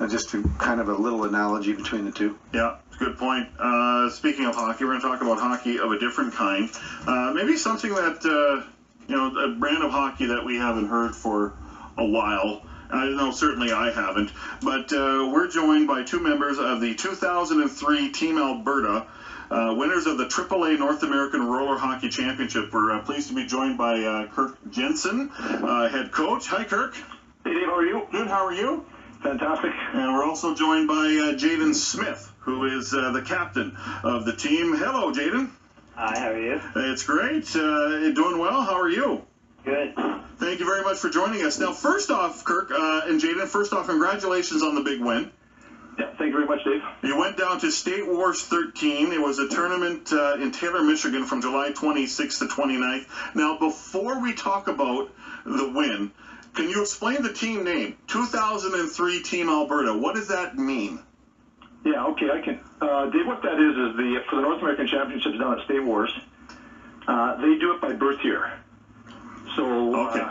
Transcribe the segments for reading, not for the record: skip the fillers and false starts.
Just to kind of a little analogy between the two. Yeah, good point. Speaking of hockey, we're going to talk about hockey of a different kind. Maybe something that, a brand of hockey that we haven't heard for a while. I know certainly I haven't. But we're joined by two members of the 2003 Team Alberta, winners of the AAA North American Roller Hockey Championship. We're pleased to be joined by Kirk Jensen, head coach. Hi, Kirk. Hey, Dave, how are you? Good, how are you? Fantastic. And we're also joined by Jaden Smith, who is the captain of the team. Hello, Jaden. Hi, how are you? It's great. Doing well. How are you? Good. Thank you very much for joining us. Now, first off, Kirk and Jaden, congratulations on the big win. Yeah, thank you very much, Dave. You went down to State Wars 13. It was a tournament in Taylor, Michigan from July 26th to 29th. Now, before we talk about the win, can you explain the team name? 2003 Team Alberta. What does that mean? Yeah, okay, I can. Dave, what that is for the North American Championships down at State Wars, they do it by birth year. So, okay.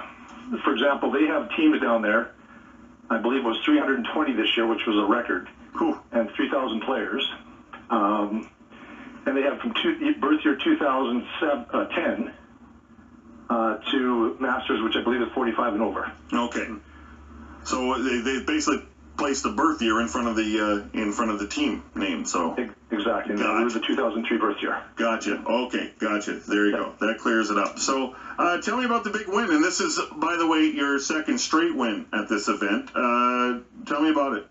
For example, they have teams down there. I believe it was 320 this year, which was a record. Cool. And 3,000 players. And they have from birth year 2010 to Masters, which I believe is 45 and over. Okay. So they basically placed the birth year in front of the team name. So exactly. Gotcha. It was the 2003 birth year. Gotcha. Okay. Gotcha. There you go. That clears it up. So tell me about the big win. And this is, by the way, your second straight win at this event. Tell me about it.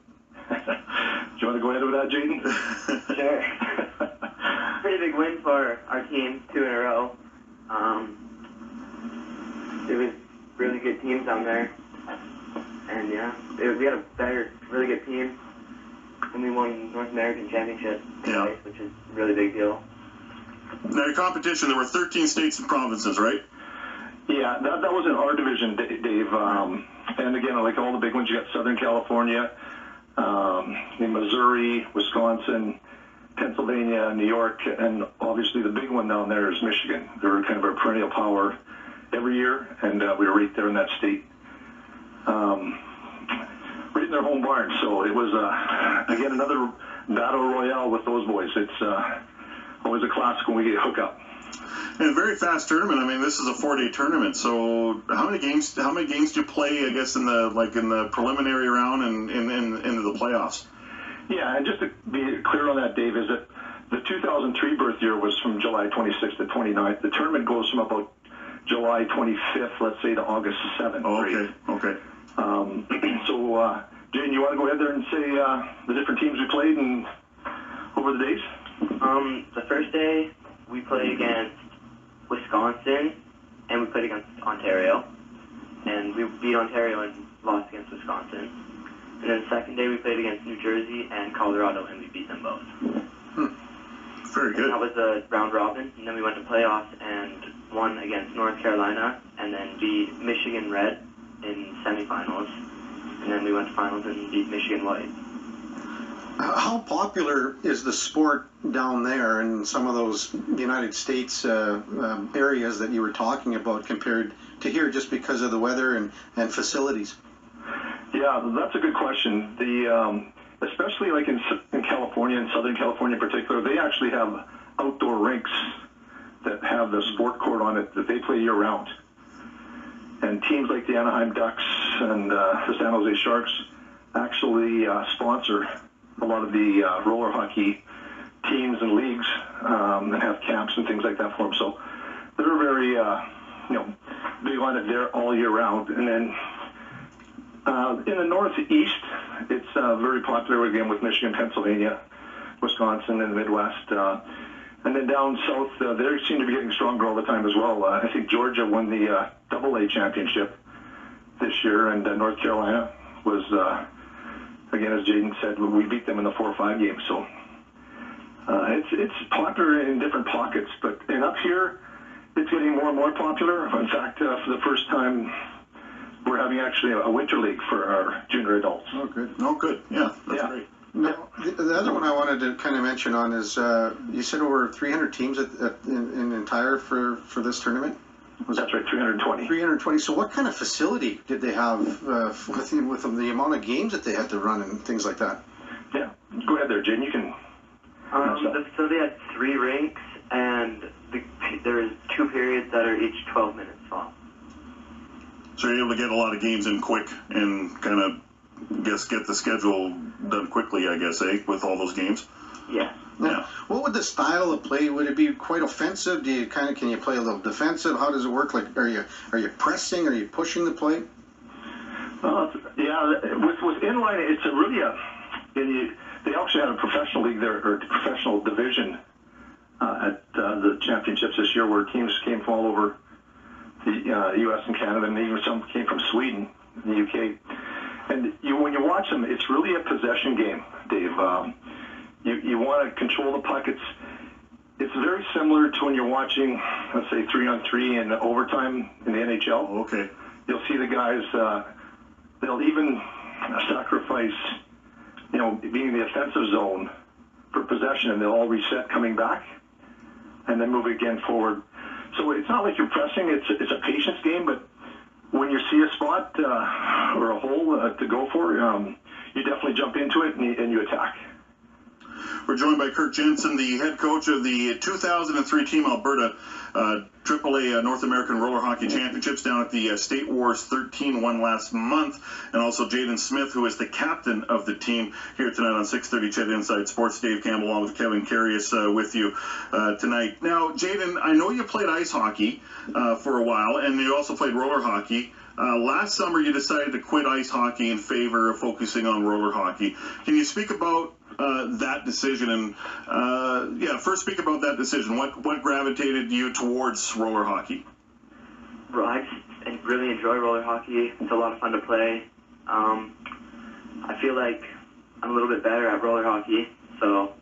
Do you want to go ahead with that, Jaden? Sure. Pretty big win for our team, 2 in a row. It was really good teams down there, and yeah, we had a really good team, and we won North American Championship twice, which is a really big deal. Now, your competition, there were 13 states and provinces, right? Yeah, that was in our division, Dave. And again, like all the big ones, you got Southern California, in Missouri, Wisconsin, Pennsylvania, New York, and obviously the big one down there is Michigan. They're kind of a perennial power every year, and we were right there in that state, right in their home barn. So it was, again, another battle royale with those boys. It's always a classic when we get hooked up. And a very fast tournament. I mean, this is a 4-day tournament. So how many games do you play, I guess, in the preliminary round and into the playoffs? Yeah, and just to be clear on that, Dave, is that the 2003 birth year was from July 26th to 29th. The tournament goes from about July 25th, let's say, to August 7th. Okay. So, Jaden, you want to go ahead there and say the different teams we played and over the days? The first day, we played against Wisconsin, and we played against Ontario. And we beat Ontario and lost against Wisconsin. And then the second day, we played against New Jersey and Colorado, and we beat them both. Very good. And that was a round robin, and then we went to playoffs and won against North Carolina, and then beat Michigan Red in semifinals, and then we went to finals and beat Michigan White. How popular is the sport down there in some of those United States areas that you were talking about compared to here, just because of the weather and facilities? Yeah, that's a good question. Especially like in California, in Southern California in particular, they actually have outdoor rinks that have the sport court on it that they play year-round. And teams like the Anaheim Ducks and the San Jose Sharks actually sponsor a lot of the roller hockey teams and leagues and have camps and things like that for them. So they're very, big on it there all year round. And then in the Northeast, it's very popular again with Michigan, Pennsylvania, Wisconsin, and the Midwest. And then down south, they seem to be getting stronger all the time as well. I think Georgia won the AAA championship this year, and North Carolina was, again, as Jaden said, we beat them in the 4 or 5 games. So it's popular in different pockets, but up here, it's getting more and more popular. In fact, for the first time, we're having actually a winter league for our junior adults. Oh, good. Oh, good. Yeah, that's great. Now, the other one I wanted to kind of mention on is you said over 300 teams in entire for this tournament? That's right, 320. 320. So what kind of facility did they have with the amount of games that they had to run and things like that? Yeah, go ahead there, Jaden. You can. The facility had 3 rinks, and there's 2 periods that are each 12 minutes long. So you're able to get a lot of games in quick and kind of get the schedule done quickly, I guess, with all those games? Yeah. Yeah. What would the style of play? Would it be quite offensive? Do you can you play a little defensive? How does it work? Like, are you pressing? Are you pushing the play? Yeah, with inline, it's a really they actually had a professional league there, or professional division at the championships this year, where teams came from all over the U.S. and Canada, and even some came from Sweden, the U.K. And when you watch them, it's really a possession game, Dave. You want to control the puck. It's very similar to when you're watching, let's say, 3-on-3 in overtime in the NHL. Okay. You'll see the guys, they'll even sacrifice, being in the offensive zone for possession, and they'll all reset coming back and then move again forward. So it's not like you're pressing. It's a patience game, but when you see a spot or a hole to go for, you definitely jump into it and you attack. We're joined by Kirk Jensen, the head coach of the 2003 Team Alberta AAA North American Roller Hockey Championships down at the State Wars 13 won last month, and also Jaden Smith, who is the captain of the team, here tonight on 6:30 CHED Inside Sports. Dave Campbell along with Kevin Carius with you tonight. Now, Jaden, I know you played ice hockey for a while, and you also played roller hockey. Last summer, you decided to quit ice hockey in favor of focusing on roller hockey. Can you speak about that decision? And first speak about that decision. What gravitated you towards roller hockey? Well, I just really enjoy roller hockey. It's a lot of fun to play. I feel like I'm a little bit better at roller hockey, so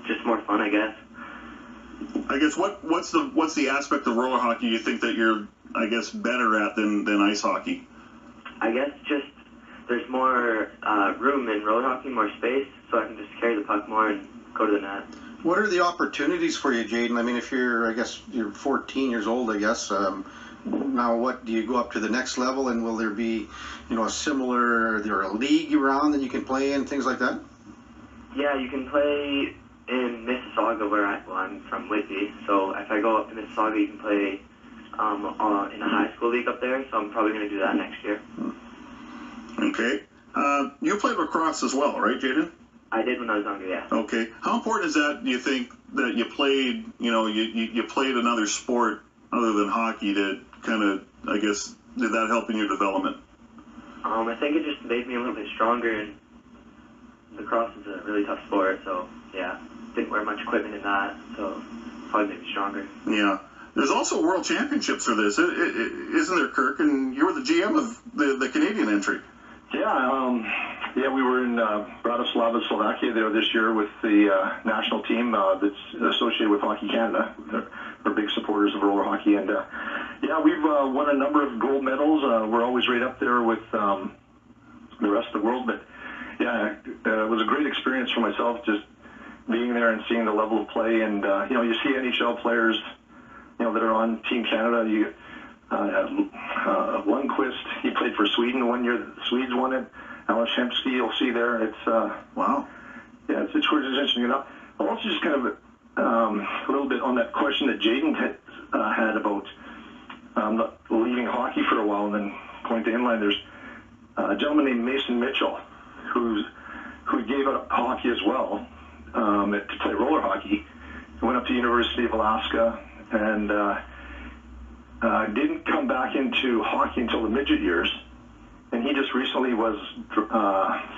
just more fun, I guess. I guess what's the aspect of roller hockey you think that you're, I guess, better at than ice hockey? I guess just there's more room in roller hockey, more space, so I can just carry the puck more and go to the net. What are the opportunities for you, Jaden? I mean, if you're 14 years old, I guess. Now, what do you go up to the next level, and will there be, a similar, there a league around that you can play in, things like that? Yeah, you can play in Mississauga, where I'm from Whitby. So if I go up to Mississauga, you can play in a high school league up there. So I'm probably going to do that next year. Okay. You played lacrosse as well, right, Jaden? I did when I was younger, yeah. Okay. How important is that, do you think, that you played, you played another sport other than hockey to kind of, I guess, did that help in your development? I think it just made me a little bit stronger, and lacrosse is a really tough sport, so yeah, didn't wear much equipment in that, so probably made me stronger. Yeah. There's also world championships for this, isn't there, Kirk? And you were the GM of the Canadian entry. Yeah, we were in Bratislava, Slovakia there this year with the national team that's associated with Hockey Canada. They're big supporters of roller hockey, and we've won a number of gold medals. We're always right up there with the rest of the world, but yeah, it was a great experience for myself just being there and seeing the level of play, and you see NHL players that are on Team Canada. Lundqvist, he played for Sweden one year. The Swedes won it. Alex Hemsky, you'll see there. It's wow. Yeah, it's interesting enough. I'll also just kind of a little bit on that question that Jaden had about leaving hockey for a while and then going to inline. There's a gentleman named Mason Mitchell who gave up hockey as well to play roller hockey. He went up to University of Alaska and didn't come back into hockey until the midget years, and he just recently was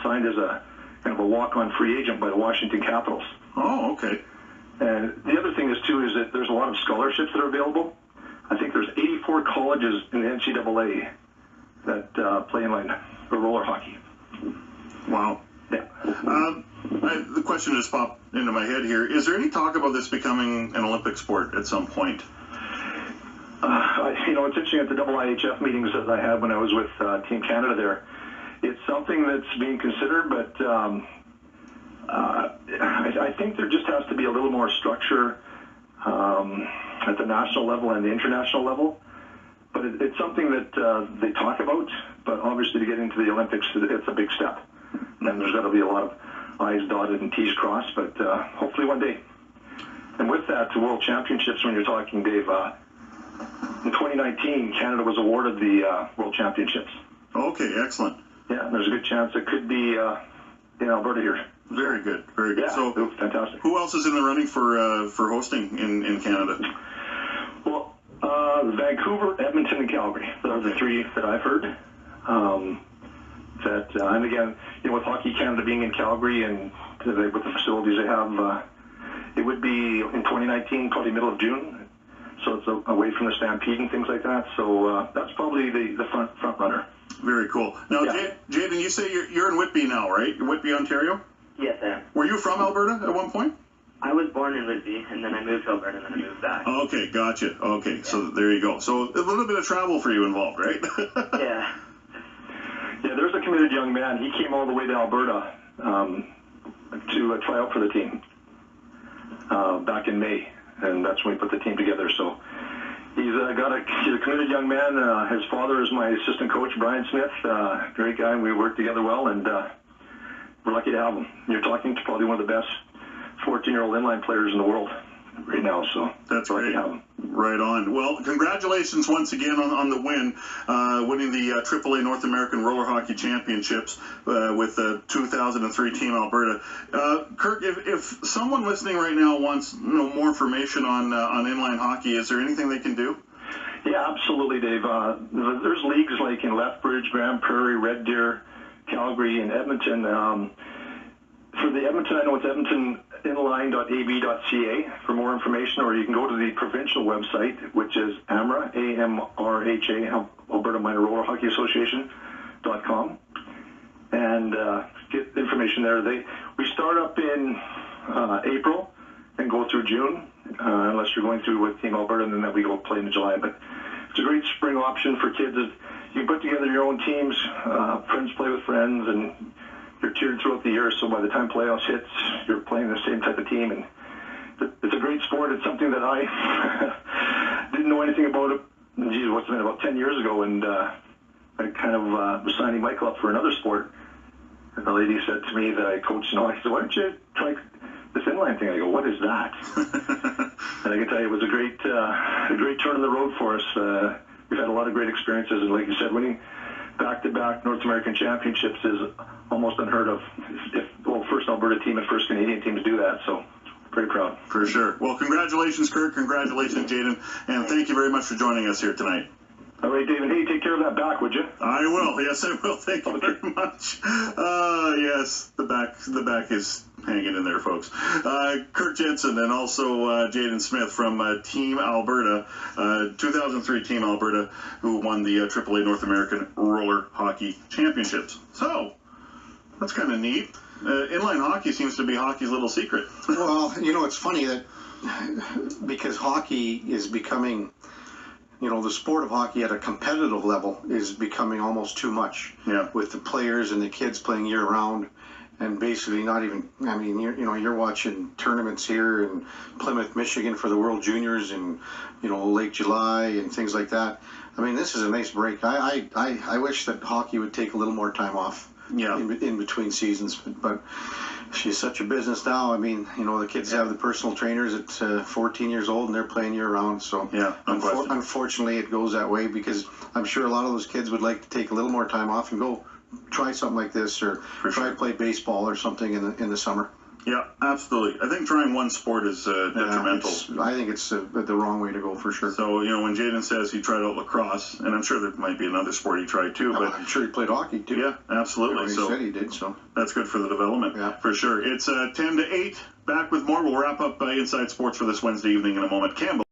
signed as a kind of a walk-on free agent by the Washington Capitals. Oh, okay. And the other thing is that there's a lot of scholarships that are available. I think there's 84 colleges in the NCAA that play inline or roller hockey. Wow. Yeah. The question just popped into my head here. Is there any talk about this becoming an Olympic sport at some point? It's interesting at the IIHF meetings that I had when I was with Team Canada there. It's something that's being considered, but I think there just has to be a little more structure at the national level and the international level. but it's something that they talk about. But obviously, to get into the Olympics, it's a big step, and there's got to be a lot of I's dotted and T's crossed. But hopefully one day. And with that, the World Championships, when you're talking, Dave, in 2019, Canada was awarded the World Championships. Okay, excellent. Yeah, and there's a good chance it could be in Alberta here. Very good, very good. Yeah, So, fantastic. who else is in the running for hosting in Canada? Well, Vancouver, Edmonton, and Calgary. Those are the three that I've heard. And again, with Hockey Canada being in Calgary and with the facilities they have, it would be in 2019, probably middle of June. So it's away from the Stampede and things like that. So that's probably the front runner. Very cool. Now, Yeah. Jaden, you say you're in Whitby now, right? Whitby, Ontario? Yes, I am. Were you from Alberta at one point? I was born in Whitby, and then I moved to Alberta, and then I moved back. Okay, gotcha. Okay, so there you go. So a little bit of travel for you involved, right? Yeah. Yeah, there's a committed young man. He came all the way to Alberta to try out for the team back in May, and that's when we put the team together. So he's a committed young man. His father is my assistant coach, Brian Smith. Great guy, and we work together well, and we're lucky to have him. You're talking to probably one of the best 14-year-old inline players in the world right now, so That's lucky great. to have him. Right on. Well, congratulations once again on the win, winning the AAA North American Roller Hockey Championships with the 2003 Team Alberta. Kirk, if someone listening right now wants more information on inline hockey, is there anything they can do? Yeah, absolutely, Dave. There's leagues like in Lethbridge, Grand Prairie, Red Deer, Calgary, and Edmonton. For the Edmonton, I know it's edmontoninline.ab.ca for more information, or you can go to the provincial website, which is AMRA, AMRHA, Alberta Minor Roller Hockey Association.com, and get information there. We start up in April and go through June, unless you're going through with Team Alberta, and then we go play in July. But it's a great spring option for kids. You can put together your own teams, friends play with friends, and you're tiered throughout the year, so by the time playoffs hits, you're playing the same type of team, and it's a great sport. It's something that I didn't know anything about it. Geez, what's it been, about 10 years ago, and I kind of was signing Michael up for another sport, and the lady said to me that I coached, and I said, why don't you try this inline thing? I go, what is that? And I can tell you, it was a great turn in the road for us. We've had a lot of great experiences, and like you said, winning back-to-back North American championships is almost unheard of. First Alberta team and first Canadian teams do that, so pretty proud. For sure. Well, congratulations, Kirk. Congratulations, Jaden. And thank you very much for joining us here tonight. All right, David. Hey, take care of that back, would you? I will. Yes, I will. Thank you very much. Yes, the back is hanging in there, folks. Kirk Jensen and also Jaden Smith from Team Alberta, 2003 Team Alberta, who won the AAA North American Roller Hockey Championships. So, that's kind of neat. Inline hockey seems to be hockey's little secret. Well, it's funny that because hockey is becoming, the sport of hockey at a competitive level is becoming almost too much. Yeah. With the players and the kids playing year round, and basically not even. I mean, you're watching tournaments here in Plymouth, Michigan for the World Juniors, and Lake July and things like that. I mean, this is a nice break. I wish that hockey would take a little more time off. Yeah. In between seasons, but she's such a business now. I mean, the kids have the personal trainers at 14 years old, and they're playing year round. So yeah, unfortunately, it goes that way, because I'm sure a lot of those kids would like to take a little more time off and go try something like this, or try to play baseball or something in the summer. Yeah, absolutely. I think trying one sport is detrimental. I think it's the wrong way to go, for sure. So, when Jaden says he tried out lacrosse, and I'm sure there might be another sport he tried too, but I'm sure he played hockey too. Yeah, absolutely. He said he did, so that's good for the development, for sure. It's 10 to 8. Back with more. We'll wrap up Inside Sports for this Wednesday evening in a moment. Campbell.